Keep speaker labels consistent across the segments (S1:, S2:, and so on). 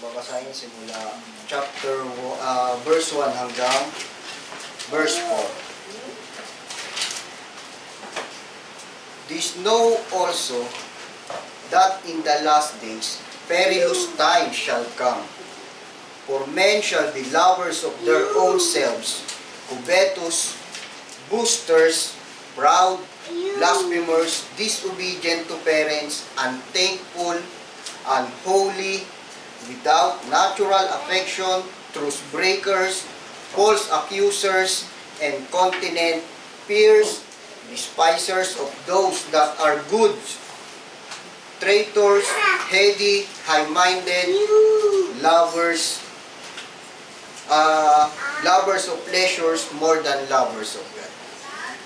S1: babasahin simula verse 1 hanggang verse 4. This know also that in the last days perilous times shall come. For men shall be lovers of their own selves, covetous, boasters, proud, blasphemers, disobedient to parents, unthankful, unholy, without natural affection, truce breakers, false accusers, incontinent, fierce, despisers of those that are good, traitors, heady, high-minded, lovers of pleasures more than lovers of God.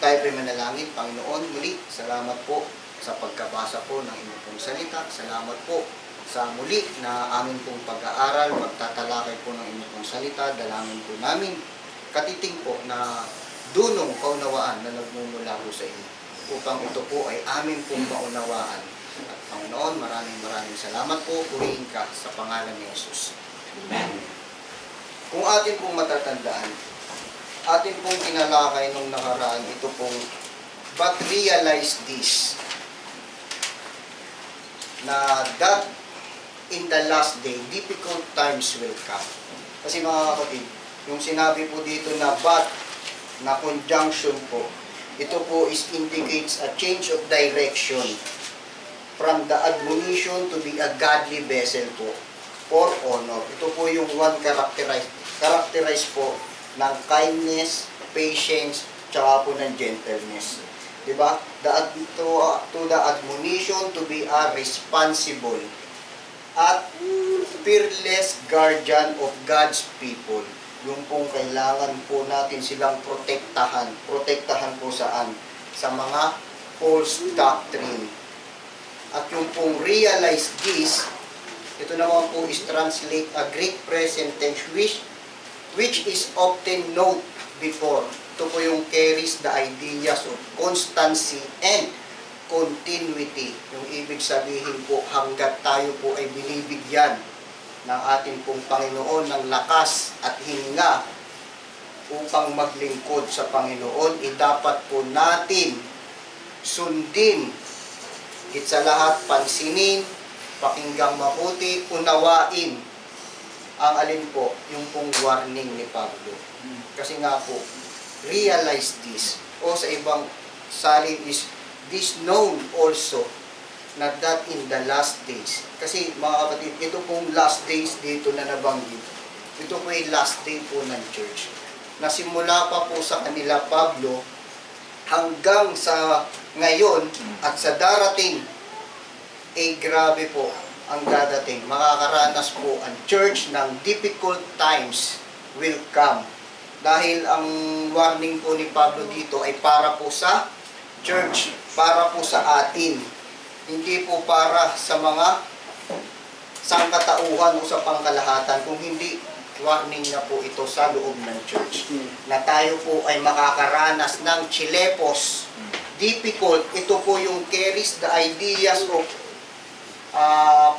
S1: Tayo po'y manalangin. Panginoon, muli, salamat po sa pagkabasa po ng inyong pong salita. Salamat po sa muli na aming pong pag-aaral, pagtatalakay po ng inyong pong salita. Dalangin po namin katiting po na dunong kaunawaan na nagmumula po sa inyo, upang ito po ay amin pong maunawaan. At Panginoon, maraming salamat po. Purihin ka sa pangalan ni Jesus. Amen. Kung atin pong matatandaan, atin pong tinalakay nung nakaraan, ito pong, but realize this, na that in the last day, difficult times will come. Kasi mga kapatid, yung sinabi po dito na but, na conjunction po, ito po is indicates a change of direction from the admonition to be a godly vessel po for honor. Ito po yung one characterize po ng kindness, patience, tsaka po ng gentleness. Diba? To the admonition to be a responsible at fearless guardian of God's people. Yung pong kailangan po natin silang protektahan. Protektahan po saan? Sa mga false doctrine. At yung pong realize this, ito naman po is translate a Greek present tense which is often note before. Ito po yung carries the ideas of constancy and continuity. Yung ibig sabihin po, hanggat tayo po ay binibigyan ng ating pong Panginoon ng lakas at hininga upang maglingkod sa Panginoon, dapat po natin sundin, higit sa lahat pansinin, pakinggang mabuti, unawain ang alin po, yung pong warning ni Pablo. Kasi nga po, realize this, o sa ibang salin is, this known also, na that in the last days. Kasi mga kapatid, ito pong last days dito na nabanggit, ito po yung last day po ng church. Nasimula pa po sa kanila Pablo, hanggang sa ngayon, at sa darating, grabe po ang dadating. Makakaranas po ang church ng difficult times will come. Dahil ang warning po ni Pablo dito ay para po sa church, para po sa atin. Hindi po para sa mga sangkatauhan o sa pangkalahatan, kung hindi, warning na po ito sa loob ng church. Na tayo po ay makakaranas ng chilepos, difficult. Ito po yung carries the ideas of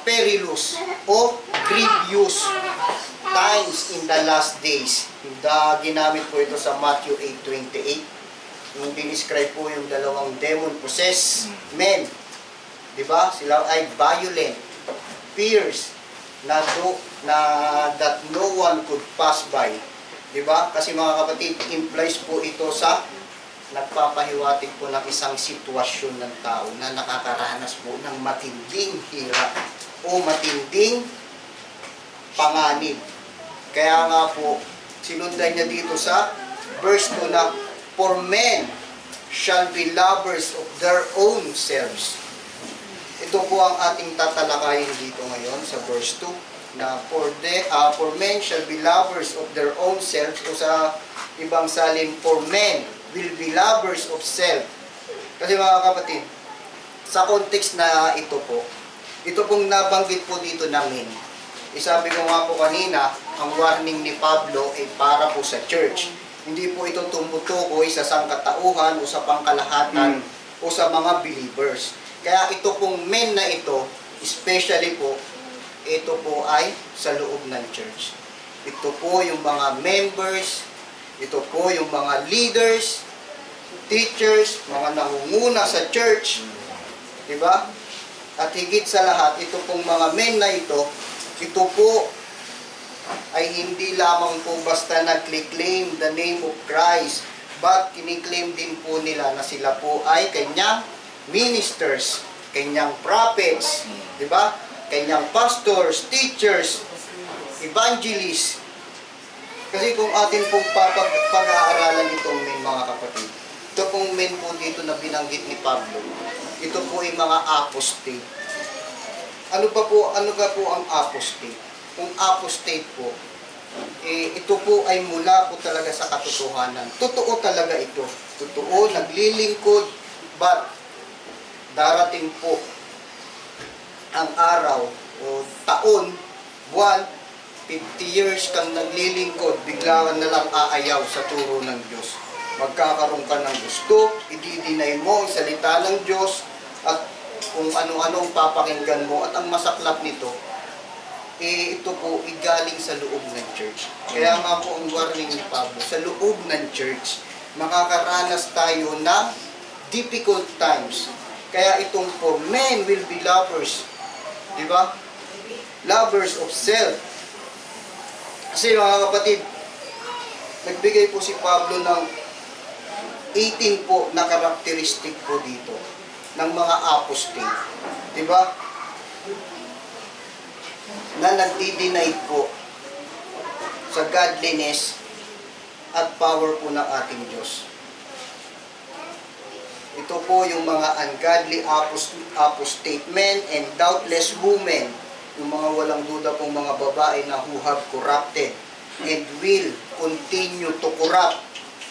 S1: perilous o grievous times in the last days. Ginamit po ito sa Matthew 8:28. Yung dinescribe po yung dalawang demon-possessed men. Diba? Sila ay violent, fierce, that no one could pass by. Diba? Kasi mga kapatid, implies po ito sa nagpapahiwatig po ng isang sitwasyon ng tao na nakakaranas po ng matinding hirap o matinding panganib. Kaya nga po, sinundan niya dito sa verse 2 na, for men shall be lovers of their own selves. Ito po ang ating tatalakayin dito ngayon sa verse 2 na for men shall be lovers of their own selves, o sa ibang salin, for men will be lovers of self. Kasi mga kapatid, sa context na ito po, ito pong nabanggit po dito namin. Sabi ko nga po kanina, ang warning ni Pablo ay para po sa church. Hindi po ito tumutukoy sa sangkatauhan o sa pangkalahatan o sa mga believers. Kaya ito pong men na ito, especially po, ito po ay sa loob ng church. Ito po yung mga members, ito po yung mga leaders, teachers, mga nangunguna sa church, di ba? At higit sa lahat, ito pong mga men na ito po ay hindi lamang po basta nag-claim the name of Christ, but kiniklaim din po nila na sila po ay kanyang ministers, kanyang prophets, di ba? Kanyang pastors, teachers, evangelists. Kasi kung atin pong pag-aaralan itong men, mga kapatid, ito pong men po dito na binanggit ni Pablo, ito po ay mga apostate. Ano ba po ang apostate? Kung apostate po, ito po ay mula po talaga sa katotohanan. Totoo talaga ito. Totoo, naglilingkod, but darating po ang araw o taon, buwan, 50 years kang naglilingkod, bigla ka na lang aayaw sa turo ng Diyos. Magkakaroon ka ng gusto, i-deny mo ang salita ng Diyos, at kung ano-anong papakinggan mo. At ang masaklap nito, ito po igaling sa loob ng church. Kaya nga po ang warning ni Pablo, sa loob ng church, makakaranas tayo ng difficult times. Kaya itong for men will be lovers. Di ba? Lovers of self. Kasi mga kapatid, nagbigay po si Pablo ng 18 po na karakteristik po dito ng mga apostate. Diba? Na nagdi-deny po sa godliness at power po ng ating Diyos. Ito po yung mga ungodly apostate men and doubtless women, yung mga walang duda pong mga babae na who have corrupted and will continue to corrupt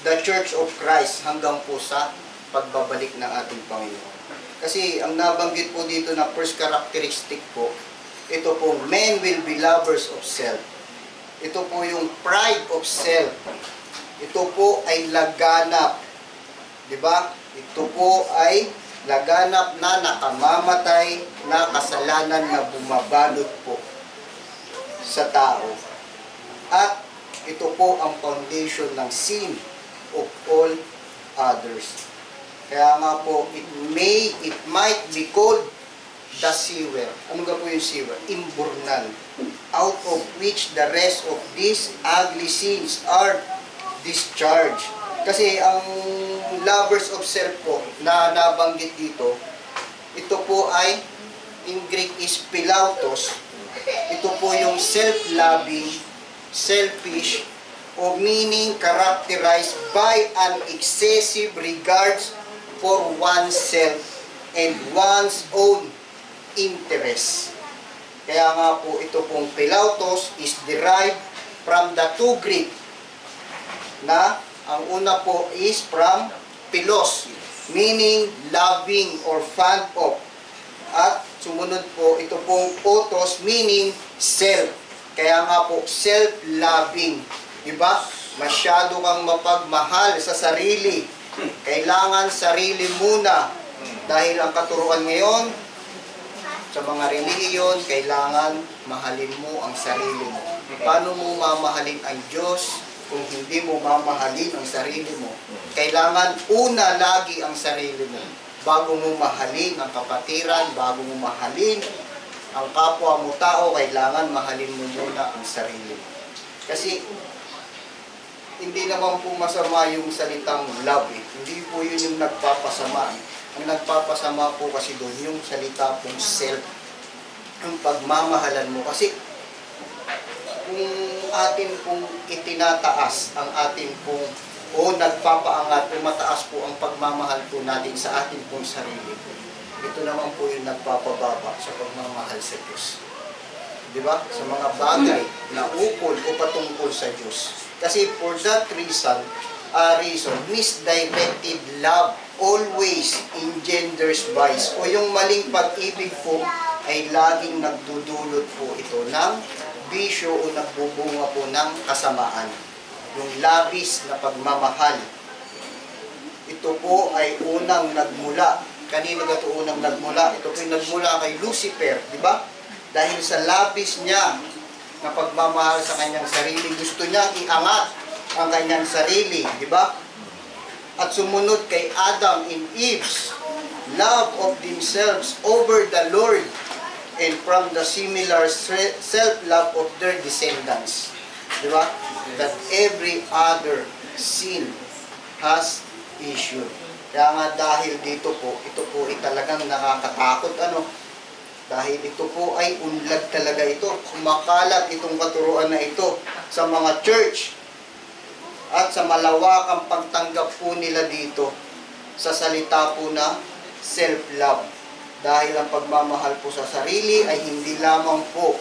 S1: the Church of Christ hanggang po sa pagbabalik ng ating Panginoon. Kasi ang nabanggit po dito na first characteristic po, ito po, men will be lovers of self. Ito po yung pride of self. Ito po ay laganap. Diba? Ito po ay laganap na nakamamatay na kasalanan na bumabalot po sa tao. At ito po ang foundation ng sin of all others. Kaya nga po, it might be called the sewer. Ano nga po yung sewer? Imburnal. Out of which the rest of these ugly sins are discharged. Kasi ang lovers of self po na nabanggit dito, ito po ay in Greek is pilautos. Ito po yung self-loving, selfish, o meaning characterized by an excessive regards for oneself and one's own interest. Kaya nga po ito pong pilautos is derived from the two Greek na ang una po is from pilos, meaning loving or fond of. At sumunod po, ito pong autos, meaning self. Kaya nga po, self-loving. Diba? Masyado kang mapagmahal sa sarili. Kailangan sarili muna. Dahil ang katuruan ngayon, sa mga relihiyon, kailangan mahalin mo ang sarili mo. Paano mo mamahalin ang Diyos kung hindi mo mamahalin ang sarili mo? Kailangan una lagi ang sarili mo. Bago mo mahalin ang kapatiran, bago mo mahalin ang kapwa mo tao, kailangan mahalin mo muna ang sarili mo. Kasi hindi naman po masama yung salitang love. Hindi po yun yung nagpapasama. Ang nagpapasama po kasi doon yung salita pong self, ang pagmamahalan mo. Kasi kung atin pong itinataas ang atin pong o nagpapaangat o mataas po ang pagmamahal po natin sa atin pong sarili, ito naman po yung nagpapababa sa pagmamahal sa Diyos. Diba? Sa mga bagay na ukol o patungkol sa Diyos. Kasi for that reason, misdirected love always engenders vice. O yung maling pag-ibig po ay laging nagdudulot po ito ng bisyo o nagbubunga po ng kasamaan. Yung labis na pagmamahal. Ito po ay unang nagmula. Kanino ba ito unang nagmula? Ito po yung nagmula kay Lucifer, di ba? dahil sa labis niya na pagmamahal sa kanyang sarili, gusto niyang iangat ang kanyang sarili, di ba? At sumunod kay Adam and Eve's love of themselves over the Lord, and from the similar self-love of their descendants. Di ba? That every other sin has issue. Kaya nga dahil dito po, ito po ay talagang nakakatakot, ano? Dahil ito po ay unlad talaga ito. Kumakalat itong katuruan na ito sa mga church at sa malawakang pagtanggap po nila dito sa salita po na self-love. Dahil ang pagmamahal po sa sarili ay hindi lamang po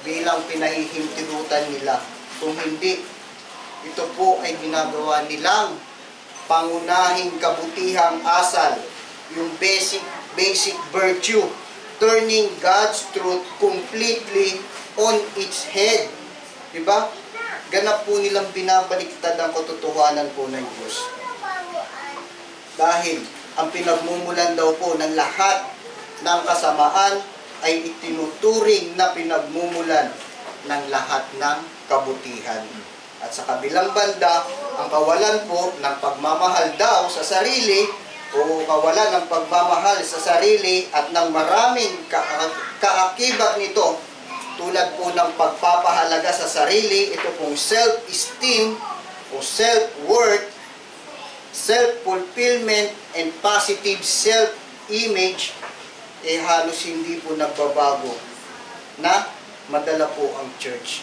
S1: bilang pinahihintirutan nila. Kung hindi, ito po ay ginagawa nilang pangunahing kabutihang asal, yung basic virtue, turning God's truth completely on its head. Diba? Ganap po nilang binabaliktad ang katotohanan po ng Diyos. Dahil ang pinagmumulan daw po ng lahat ng kasamaan ay itinuturing na pinagmumulan ng lahat ng kabutihan. At sa kabilang banda, ang kawalan po ng pagmamahal daw sa sarili o kawalan ng pagmamahal sa sarili at ng maraming kaakibat nito, tulad po ng pagpapahalaga sa sarili, ito pong self-esteem o self-worth, self-fulfillment, and positive self-image, halos hindi po nagbabago na madala po ang church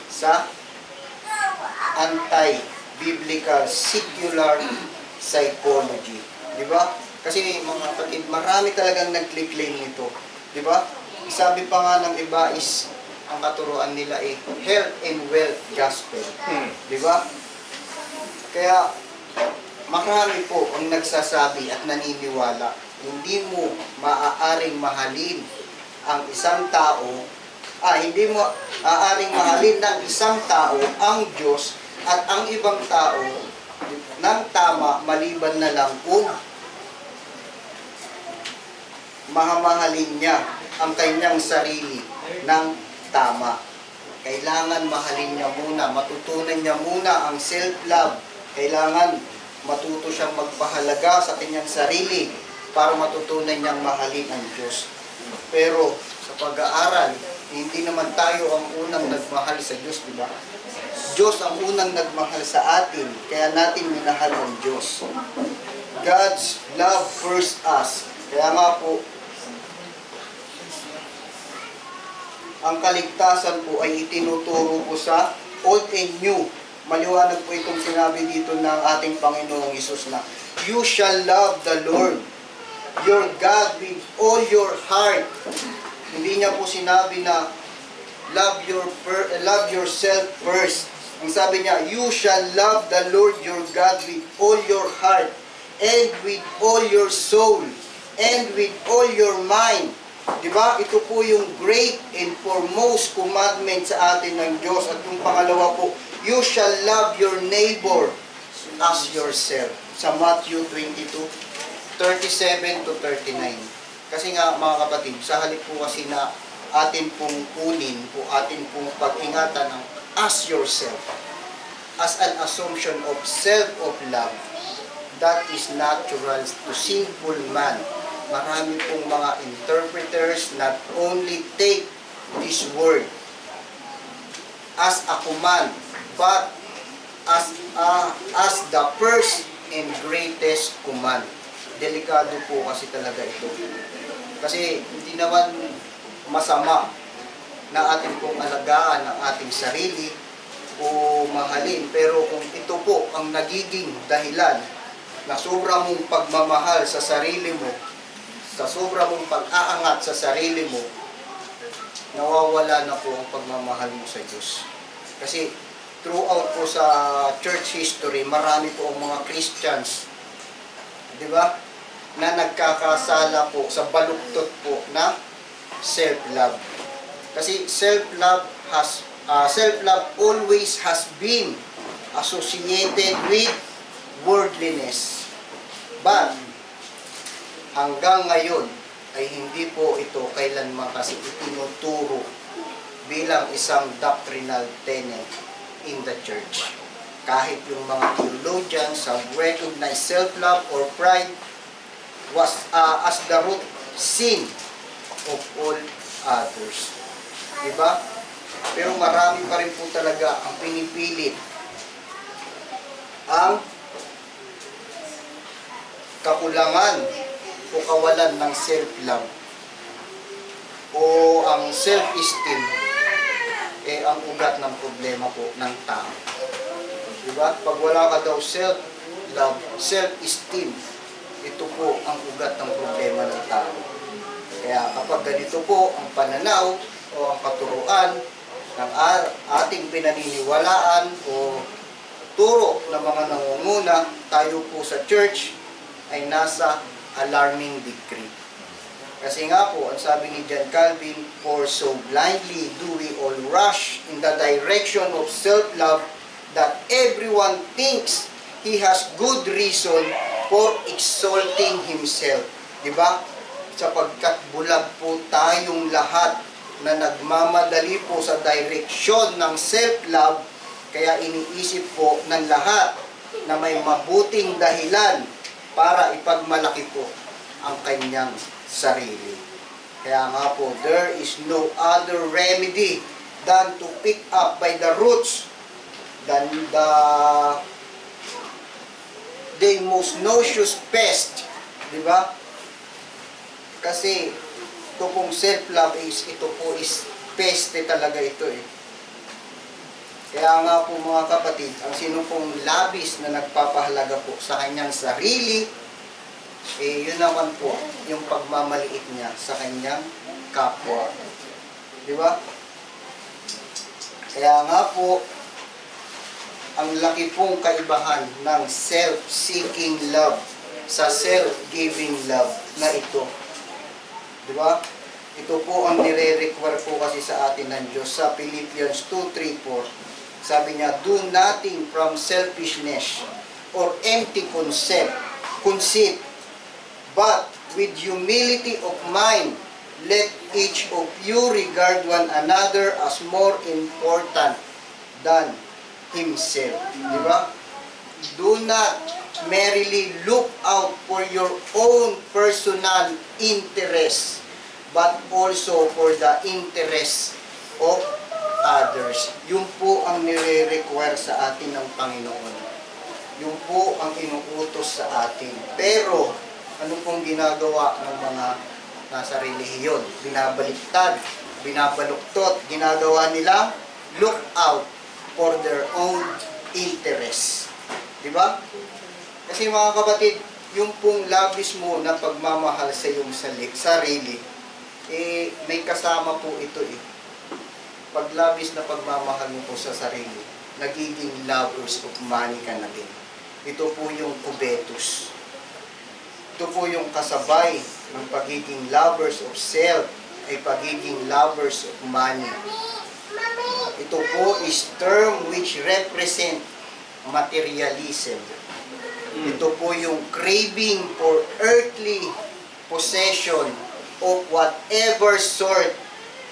S1: sa anti-biblical secular psychology. Diba? Kasi mga kapatid, marami talagang nag-claim nito. Diba? Sabi pa nga ng iba is, ang katuruan nila ay health and wealth gospel. Diba? Kaya, marami po ang nagsasabi at naniniwala, hindi mo maaaring mahalin ang isang tao, hindi mo maaaring mahalin ng isang tao ang Diyos at ang ibang tao ng tama maliban na lang kung mahamahalin niya ang kanyang sarili ng tama. Kailangan mahalin niya muna, matutunan niya muna ang self-love. Kailangan matuto siyang magpahalaga sa kanyang sarili para matutunan niyang mahalin ang Diyos. Pero sa pag-aaral, hindi naman tayo ang unang nagmahal sa Diyos, di ba? Diyos ang unang nagmahal sa atin, kaya natin minahal ang Diyos. God's love first us. Kaya nga po, ang kaligtasan po ay itinuturo po sa Old and New. Maliwanag po itong sinabi dito ng ating Panginoong Hesus na, you shall love the Lord, your God, with all your heart. Hindi niya po sinabi na love yourself first. Ang sabi niya, you shall love the Lord your God with all your heart, and with all your soul, and with all your mind. Diba? Ito po yung great and foremost commandment sa atin ng Diyos. At yung pangalawa po, you shall love your neighbor as yourself. Sa Matthew 22:37 to 39. Kasi nga mga kapatid, sa halip po kasi na atin pong kunin o atin pong pag-ingatan ng as yourself, as an assumption of self-love, that is natural to sinful man. Marami pong mga interpreters not only take this word as a command, but as the first and greatest command. Delikado po kasi talaga ito. Kasi hindi naman masama na atin pong alagaan ang ating sarili o mahalin. Pero kung ito po ang nagiging dahilan na sobra mong pagmamahal sa sarili mo, sa sobra mong pag-aangat sa sarili mo, nawawala na po ang pagmamahal mo sa Diyos. Kasi throughout po sa church history, marami po ang mga Christians, di ba, na nagkakasala po sa baluktot po na self-love. Kasi self-love always has been associated with worldliness. But hanggang ngayon, ay hindi po ito kailanman kasi itinuturo bilang isang doctrinal tenet in the church. Kahit yung mga theologians have recognized self-love or pride was as the root sin of all others. Diba? Pero marami pa rin po talaga ang pinipilit ang kakulangan o kawalan ng self-love o ang self-esteem ang ugat ng problema po ng tao. Diba? Pag wala ka daw self-love, self-esteem, ito po ang ugat ng problema ng tao. Kaya kapag ganito po ang pananaw o ang katuruan ng ating pinaniniwalaan o turo ng mga nangunguna, tayo po sa church ay nasa alarming degree. Kasi nga po, ang sabi ni John Calvin, for so blindly do we all rush in the direction of self-love that everyone thinks he has good reason for exalting himself. Diba? Sapagkat bulag po tayong lahat na nagmamadali po sa direksyon ng self-love, kaya iniisip po ng lahat na may mabuting dahilan para ipagmalaki po ang kanyang sarili. Kaya nga po, there is no other remedy than to pick up by the roots than the most noxious pest. Diba? Kasi ito pong self-love ito po is peste talaga ito eh. Kaya nga po mga kapatid, ang sino pong labis na nagpapahalaga po sa kanyang sarili, yun naman po yung pagmamaliit niya sa kanyang kapwa. Di ba? Kaya nga po, ang laki pong kaibahan ng self-seeking love sa self-giving love na ito. Di ba? Ito po ang nire-require po kasi sa atin ng Diyos sa Philippians 2:3-4. Sabi niya, do nothing from selfishness or empty conceit, but with humility of mind, let each of you regard one another as more important than himself. Di ba? Do not merely look out for your own personal interest, but also for the interest of others. Yun po ang nire-require sa atin ng Panginoon. Yun po ang inuutos sa atin. Pero, ano pong ginagawa ng mga nasa relihiyon? Binabaliktad, binabaluktot, ginagawa nila, look out for their own interest. Diba? Kasi mga kapatid, yung pong labis mo na pagmamahal sa iyong sarili, may kasama po ito eh. Pag labis na pagmamahal mo po sa sarili, nagiging lovers of money ka na din. Ito po yung covetous. Ito po yung kasabay ng pagiging lovers of self, ay pagiging lovers of money. Ito po is term which represent materialism. Ito po yung craving for earthly possession of whatever sort.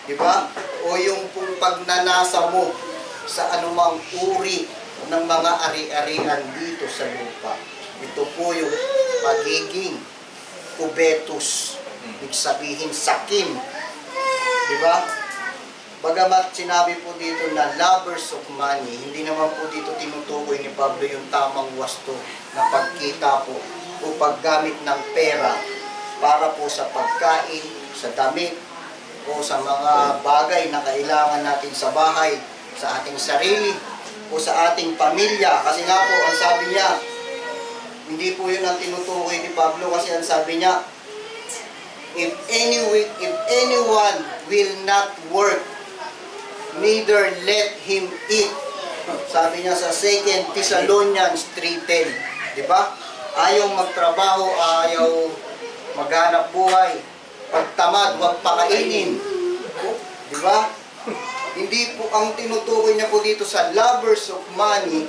S1: Diba? O yung pong pagnanasa mo sa anumang uri ng mga ari-arian dito sa lupa. Ito po yung pagiging covetous. Ibig sabihin sakim. Diba? Bagamat sinabi po dito na lovers of money, hindi naman po dito tinutukoy ni Pablo yung tamang wasto na pagkita po o paggamit ng pera para po sa pagkain, sa damit, o sa mga bagay na kailangan natin sa bahay, sa ating sarili, o sa ating pamilya. Kasi nga po, ang sabi niya, hindi po yun ang tinutukoy ni Pablo kasi ang sabi niya, if anyone will not work, neither let him eat. Sabi niya sa 2 Thessalonians 3:10. Diba? Ayaw magtrabaho, ayaw maghanap buhay. Pagtamad, huwag pakainin. Diba? Hindi po ang tinutukoy niya po dito sa lovers of money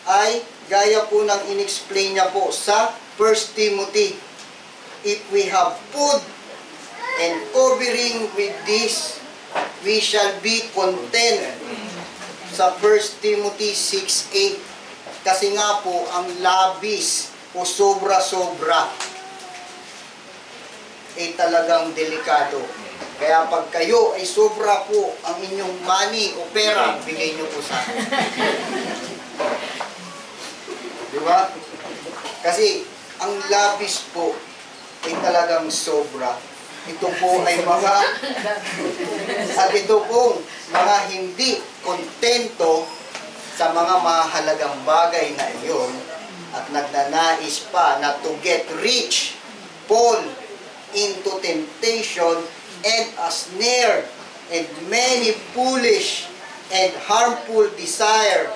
S1: ay gaya po ng in-explain niya po sa 1 Timothy if we have food and covering with this, we shall be content. Sa 1 Timothy 6:8. Kasi nga po, ang labis o sobra-sobra ay talagang delikado. Kaya pag kayo ay sobra po ang inyong money o pera, bigay nyo po sa akin. Di ba? Kasi ang labis po ay talagang sobra. Ito po ay mga at ito pong mga hindi kontento sa mga mahalagang bagay na iyon at nagnanais pa na to get rich, fall into temptation and a snare and many foolish and harmful desire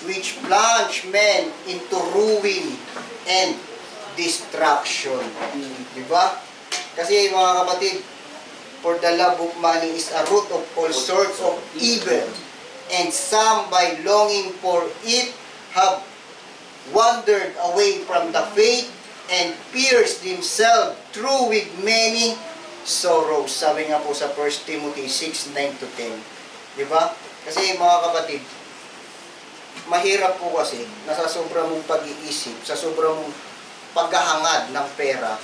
S1: which plunge men into ruin and destruction. Diba? Kasi mga kapatid, for the love of money is a root of all sorts of evil, and some by longing for it have wandered away from the faith and pierced themselves through with many sorrows. Sabi nga po sa 1 Timothy 6:9-10. Diba? Kasi mga kapatid, mahirap po kasi na sa sobra mong pag-iisip, sa sobra mong paghahangad ng pera,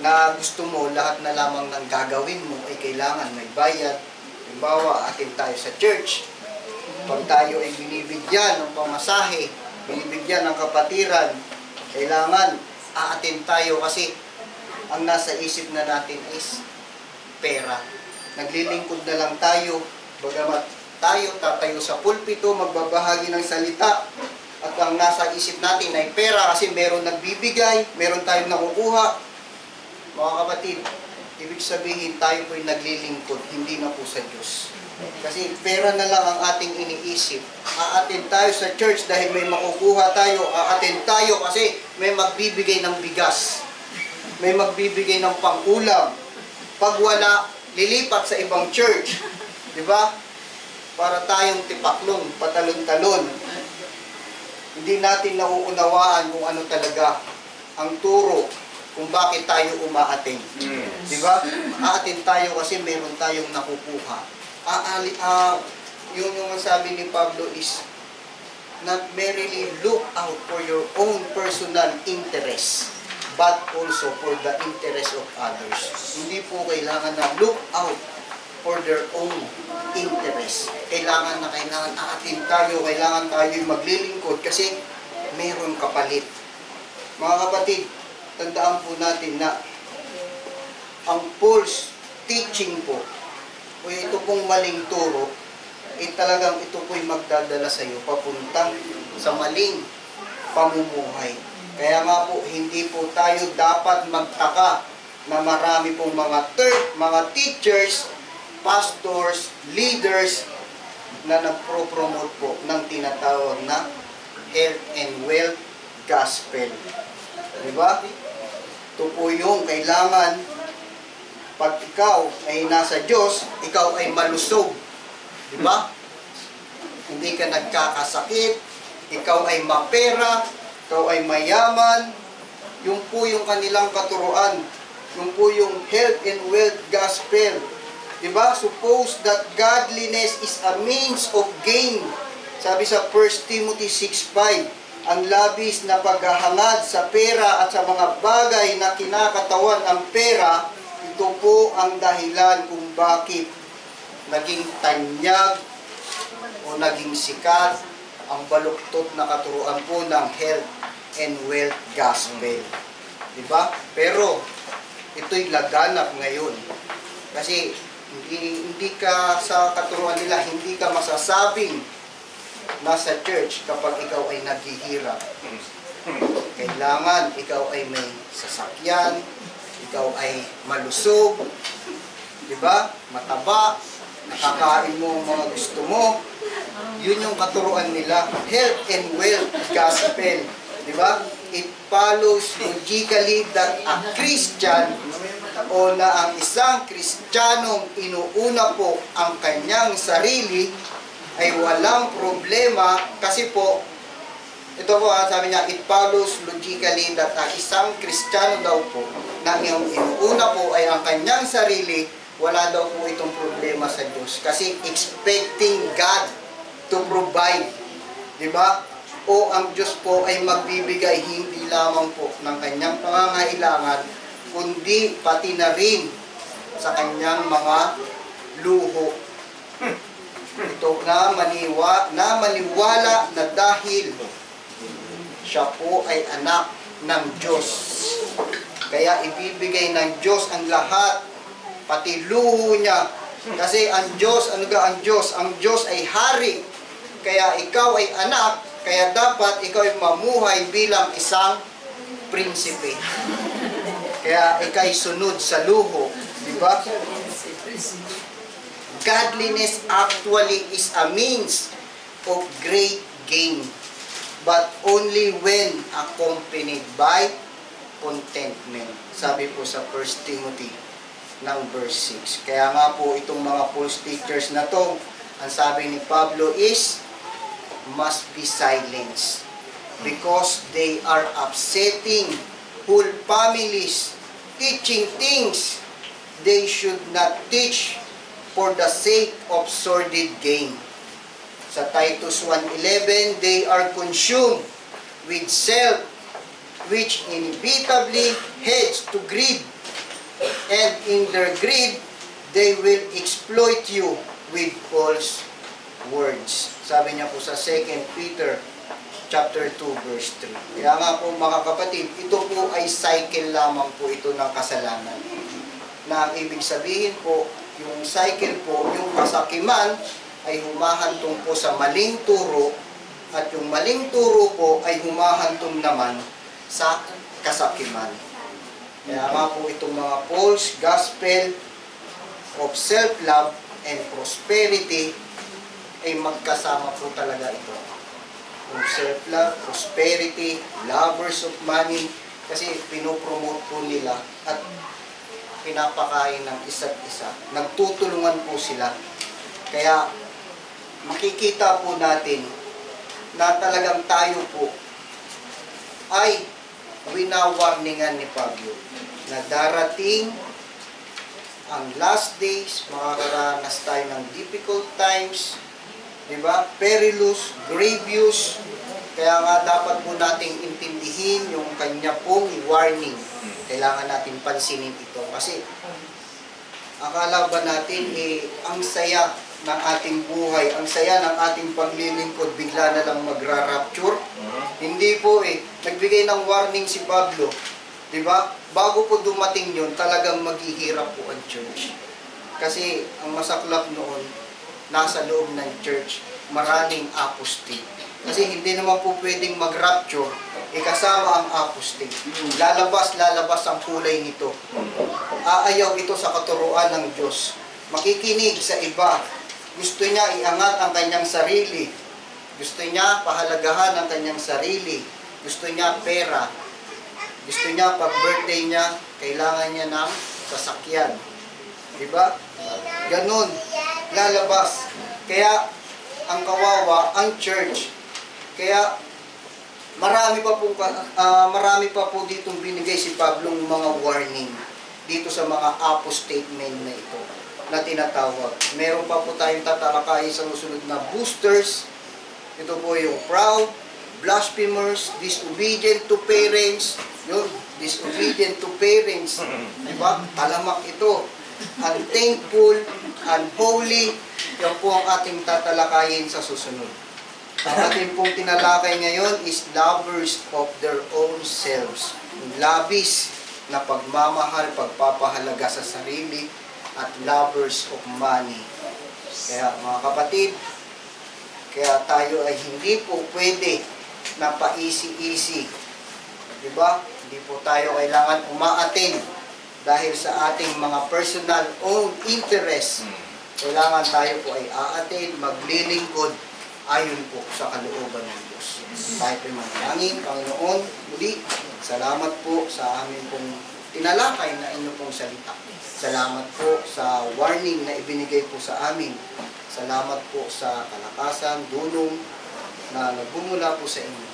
S1: na gusto mo lahat na lamang ng gagawin mo ay kailangan may bayad. Halimbawa, atin tayo sa church. Pag tayo ay binibigyan ng pamasahe, binibigyan ng kapatiran, kailangan aatin tayo kasi ang nasa isip na natin is pera. Naglilingkod na lang tayo, bagamat tayo tatayo sa pulpito, magbabahagi ng salita, at ang nasa isip natin ay pera kasi meron nagbibigay, meron tayong nakukuha. Mga kapatid, ibig sabihin tayo po'y naglilingkod, hindi na po sa Diyos. Kasi pera na lang ang ating iniisip. Aatin tayo sa church dahil may makukuha tayo. Aatin tayo kasi may magbibigay ng bigas. May magbibigay ng pang-ulam. Pag wala, lilipat sa ibang church. Diba? Para tayong tipaklong, patalon-talon. Hindi natin nauunawaan kung ano talaga ang turo kung bakit tayo umaatin. Diba? Aatin tayo kasi meron tayong nakukuha. Yung sabi ni Pablo is not merely look out for your own personal interest, but also for the interest of others. Hindi po kailangan na look out for their own interest. Kailangan aatin tayo, kailangan tayo maglilingkod kasi meron kapalit. Mga kapatid, tandaan po natin na ang false teaching po o ito pong maling turo talagang ito po'y magdadala sa iyo papuntang sa maling pamumuhay. Kaya nga po, hindi po tayo dapat magtaka na marami pong mga teachers, pastors, leaders na nagpro-promote po ng tinatawag na health and wealth gospel. Diba? Ito po yung kailangan pag ikaw ay nasa Diyos, ikaw ay malusog. Diba? Hindi ka nagkakasakit, ikaw ay mapera, ikaw ay mayaman. Yung po yung kanilang katuruan. Yung po yung health and wealth gospel. Diba? Suppose that godliness is a means of gain. Sabi sa 1 Timothy 6:5, ang labis na paghahangad sa pera at sa mga bagay na kinakatawan ang pera, ito po ang dahilan kung bakit naging tanyag o naging sikat ang baluktot na katuruan po ng health and wealth gospel. Diba? Pero ito'y laganap ngayon. Kasi hindi ka sa katuruan nila, hindi ka masasabing nasa church kapag ikaw ay naghihirap. Kailangan ikaw ay may sasakyan, ikaw ay malusog, di ba? Mataba, nakakain mo ang mga gusto mo. Yun yung katuruan nila, health and wealth gospel. Di ba? It follows logically that a Christian o na ang isang Kristiyanong inuuna po ang kanyang sarili ay walang problema kasi po Ito po, sabi niya, it follows logically that ang isang Kristiyano daw po, na yung inuuna po ay ang kanyang sarili, wala daw po itong problema sa Diyos. Kasi expecting God to provide. Diba? O ang Diyos po ay magbibigay hindi lamang po ng kanyang pangangailangan, kundi pati na rin sa kanyang mga luho. Ito na maniwala na dahil siya po ay anak ng Diyos. Kaya ibibigay ng Diyos ang lahat, pati luho niya. Kasi ang Diyos, ano ga ang Diyos? Ang Diyos ay hari. Kaya ikaw ay anak, kaya dapat ikaw ay mamuhay bilang isang prinsipe. Kaya ikaw ay sunod sa luho. Diba? Godliness actually is a means of great gain, but only when accompanied by contentment. Sabi po sa 1 Timothy ng verse 6. Kaya nga po itong mga false teachers na to, ang sabi ni Pablo is, must be silenced because they are upsetting whole families, teaching things they should not teach for the sake of sordid gain. Sa Titus 1:11, they are consumed with self, which inevitably heads to greed, and in their greed, they will exploit you with false words. Sabi niya po sa 2 Peter chapter 2 verse 3. Kaya nga po mga kapatid, ito po ay cycle lamang po ito ng kasalanan. Na ang ibig sabihin po, yung cycle po, yung kasakiman ay humahantong po sa maling turo, at yung maling turo po ay humahantong naman sa kasakiman. Kaya nga po itong mga false gospel of self-love and prosperity ay magkasama po talaga ito. Yung self-love, prosperity, lovers of money, kasi pinopromote po nila at pinapakain ng isa't isa. Nagtutulungan po sila. Kaya makikita po natin na talagang tayo po ay winawarningan ni Pablo na darating ang last days, makakaranas tayo ng difficult times, diba? Perilous, grievous. Kaya nga dapat po nating intindihin yung kanya pong warning. Kailangan natin pansinin ito. Kasi akala ba natin ang saya ng ating buhay, ang saya ng ating paglilingkod, bigla na lang magra-rapture? Hindi po Nagbigay ng warning si Pablo. Diba? Bago po dumating yun, talagang maghihirap po ang church. Kasi ang masaklap noon, nasa loob ng church, maraming apostate. Kasi hindi naman po pwedeng mag-rapture, kasama ang apostate. Lalabas ang kulay nito. Aayaw ito sa katuruan ng Diyos. Makikinig sa iba. Gusto niya iangat ang kanyang sarili. Gusto niya pahalagahan ang kanyang sarili. Gusto niya pera. Gusto niya pag birthday niya, kailangan niya ng sasakyan. Diba? Ganun. Lalabas. Kaya ang kawawa, ang church. Kaya marami pa po ditong binigay si Pablo ng mga warning dito sa mga apostate men na ito na tinatawag. Meron pa po tayong tatalakay sa susunod na boosters. Ito po yung proud, blasphemers, disobedient to parents. Yun, disobedient to parents. Diba? Talamak ito. Unthankful, unholy. Yan po ang ating tatalakayin sa susunod. Ang ating pong tinalakay ngayon is lovers of their own selves. Labis na pagmamahal, pagpapahalaga sa sarili, at lovers of money. Kaya mga kapatid, kaya tayo ay hindi po pwede na pa-easy-easy. Diba? Hindi po tayo kailangan umaatin dahil sa ating mga personal own interest. Kailangan tayo po ay aatin, maglilingkod ayon po sa kalooban ng Diyos. Tayo po manalangin, Panginoon, muli, salamat po sa amin pong tinalakay na inyo pong salita. Salamat po sa warning na ibinigay po sa amin. Salamat po sa kalakasan, dunong na nagbumula po sa inyo.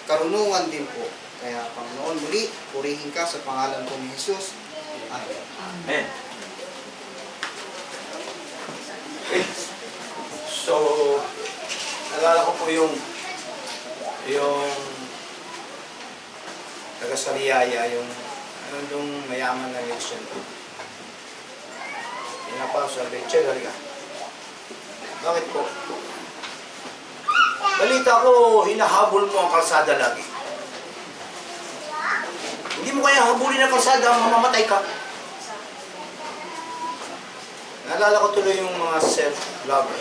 S1: karunungan din po. Kaya Panginoon, muli, purihin ka sa pangalan po ni Jesus. Amen.
S2: Amen. Okay. So, nalala ko po yung taga-Sariaya, yung mayaman na nation. Pinapasal, Che, halika. Bakit po? Balita ko, hinahabol mo ang kalsada lagi. Hindi mo kaya habulin ang kalsada, mamamatay ka. Naalala ko tuloy yung mga self-lover.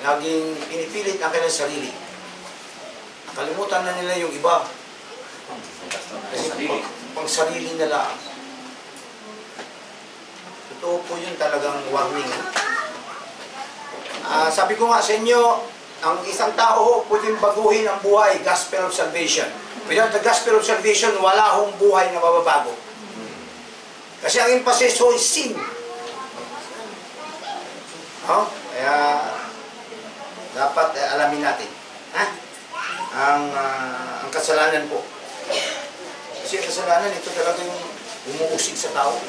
S2: Laging pinipilit ang kanilang sarili. Nakalimutan na nila yung iba. Kasi pang sarili nila. Totoo po yun, talagang warning. Sabi ko nga sa inyo, ang isang tao pwedeng baguhin ang buhay, gospel of salvation. Without the gospel of salvation, wala hong buhay na mababago. Kasi ang emphasis is sin. Kaya dapat alamin natin ang kasalanan po. Kasi ang kasalanan, ito talaga yung umuusig sa tao.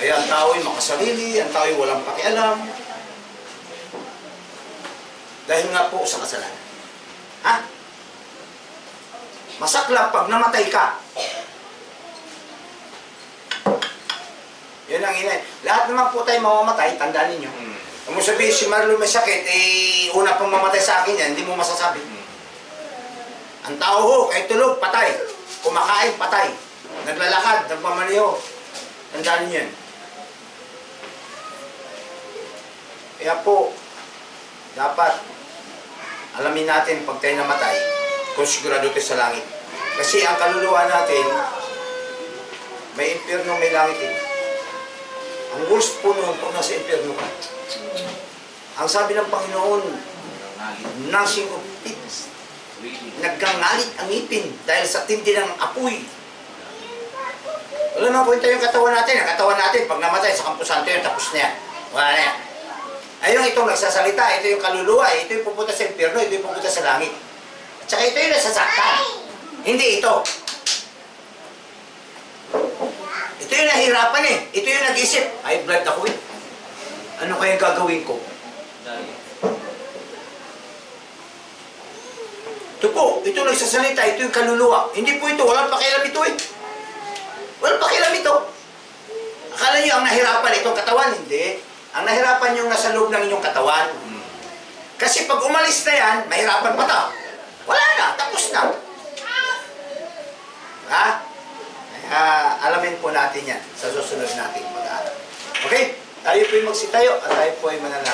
S2: Kaya ang tao ay makasarili, ang tao ay walang pakialam. Dahil nga po sa kasalanan. Masaklap pag namatay ka. Yun ang inay. Lahat naman po tayo mamamatay, tandaan ninyo. Kung mo sabihin si Marlo may sakit, una pang mamatay sa akin yan, hindi mo masasabi. Ang tao ho, kahit tulog, patay. Kumakain, patay. Naglalakad, nagmamaniho. Tandaan ninyo yan. Kaya po, dapat alamin natin pag tayo namatay, kung sigurado tayo sa langit. Kasi ang kaluluwa natin, may impyerno, may langit eh. Ang worst po noon pag nasa impyerno ka. Ang sabi ng Panginoon, gnashing of teeth. Nagkangalit ang ngipin dahil sa tindi ng apoy. Wala naman po yung katawan natin. Ang katawan natin, pag namatay sa Campo Santo yun, tapos na yan. Wala na yan. Ayun itong nagsasalita, ito yung kaluluwa, ito yung pupunta sa impyerno, ito yung pupunta sa langit. At saka ito yung nasasaktan. Hindi ito. Ito yung nahirapan eh. Ito yung nag-isip. High blood ako eh. Ano kaya gagawin ko? Ito po, ito nagsasalita, ito yung kaluluwa. Hindi po ito, walang pakialam ito eh. Walang pakialam ito. Akala nyo ang nahirapan itong katawan? Hindi. Ang nahirapan yung nasa loob ng inyong katawan. Kasi pag umalis na yan, mahirapan pa tao. Wala na, tapos na. Alamin po natin yan sa susunod nating mag-aaral. Okay? Tayo po yung magsitayo at tayo po ay manalangin.